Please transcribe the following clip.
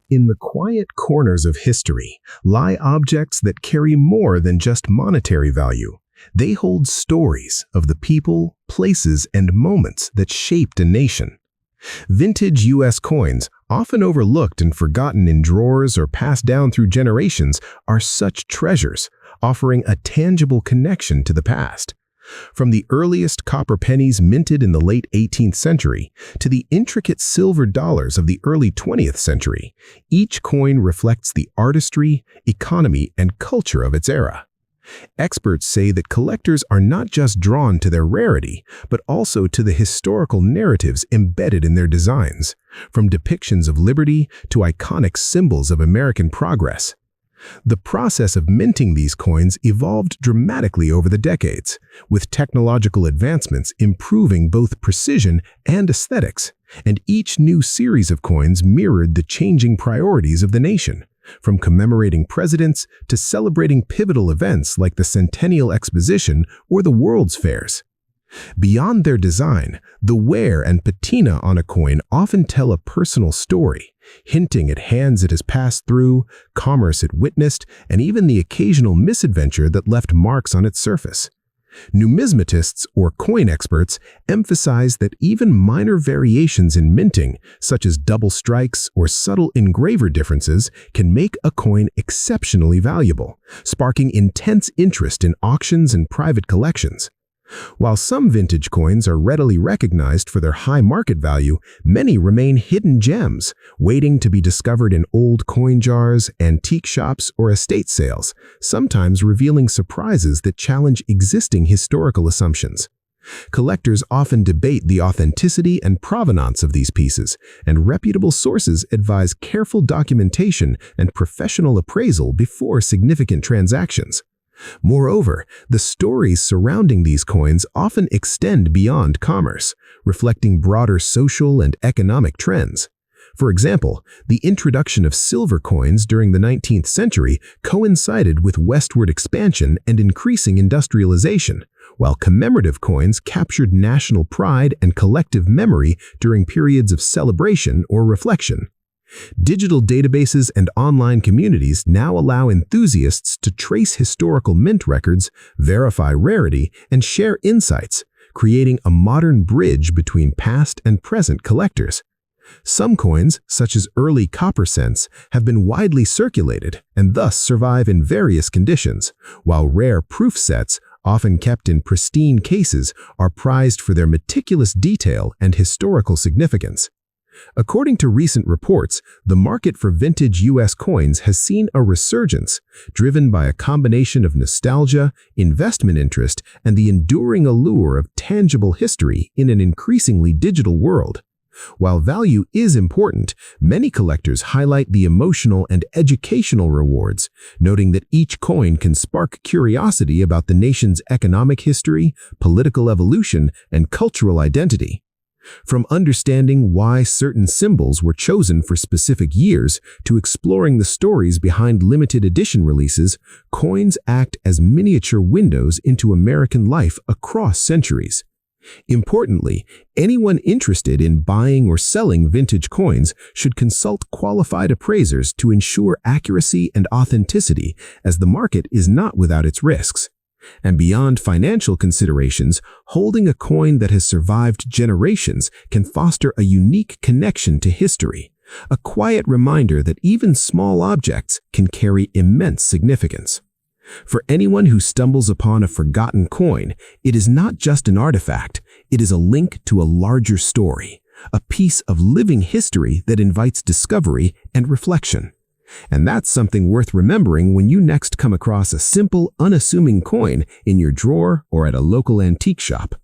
In the quiet corners of history lie objects that carry more than just monetary value. They hold stories of the people, places, and moments that shaped a nation. Vintage U.S. coins, often overlooked and forgotten in drawers or passed down through generations, are such treasures, offering a tangible connection to the past. From the earliest copper pennies minted in the late 18th century to the intricate silver dollars of the early 20th century, each coin reflects the artistry, economy, and culture of its era. Experts say that collectors are not just drawn to their rarity, but also to the historical narratives embedded in their designs, from depictions of liberty to iconic symbols of American progress. The process of minting these coins evolved dramatically over the decades, with technological advancements improving both precision and aesthetics, and each new series of coins mirrored the changing priorities of the nation, from commemorating presidents to celebrating pivotal events like the Centennial Exposition or the World's Fairs. Beyond their design, the wear and patina on a coin often tell a personal story, hinting at hands it has passed through, commerce it witnessed, and even the occasional misadventure that left marks on its surface. Numismatists or coin experts emphasize that even minor variations in minting, such as double strikes or subtle engraver differences, can make a coin exceptionally valuable, sparking intense interest in auctions and private collections. While some vintage coins are readily recognized for their high market value, many remain hidden gems, waiting to be discovered in old coin jars, antique shops, or estate sales, sometimes revealing surprises that challenge existing historical assumptions. Collectors often debate the authenticity and provenance of these pieces, and reputable sources advise careful documentation and professional appraisal before significant transactions. Moreover, the stories surrounding these coins often extend beyond commerce, reflecting broader social and economic trends. For example, the introduction of silver coins during the 19th century coincided with westward expansion and increasing industrialization, while commemorative coins captured national pride and collective memory during periods of celebration or reflection. Digital databases and online communities now allow enthusiasts to trace historical mint records, verify rarity, and share insights, creating a modern bridge between past and present collectors. Some coins, such as early copper cents, have been widely circulated and thus survive in various conditions, while rare proof sets, often kept in pristine cases, are prized for their meticulous detail and historical significance. According to recent reports, the market for vintage U.S. coins has seen a resurgence, driven by a combination of nostalgia, investment interest, and the enduring allure of tangible history in an increasingly digital world. While value is important, many collectors highlight the emotional and educational rewards, noting that each coin can spark curiosity about the nation's economic history, political evolution, and cultural identity. From understanding why certain symbols were chosen for specific years to exploring the stories behind limited edition releases, coins act as miniature windows into American life across centuries. Importantly, anyone interested in buying or selling vintage coins should consult qualified appraisers to ensure accuracy and authenticity, as the market is not without its risks. And beyond financial considerations, holding a coin that has survived generations can foster a unique connection to history, a quiet reminder that even small objects can carry immense significance. For anyone who stumbles upon a forgotten coin, it is not just an artifact, it is a link to a larger story, a piece of living history that invites discovery and reflection. And that's something worth remembering when you next come across a simple, unassuming coin in your drawer or at a local antique shop.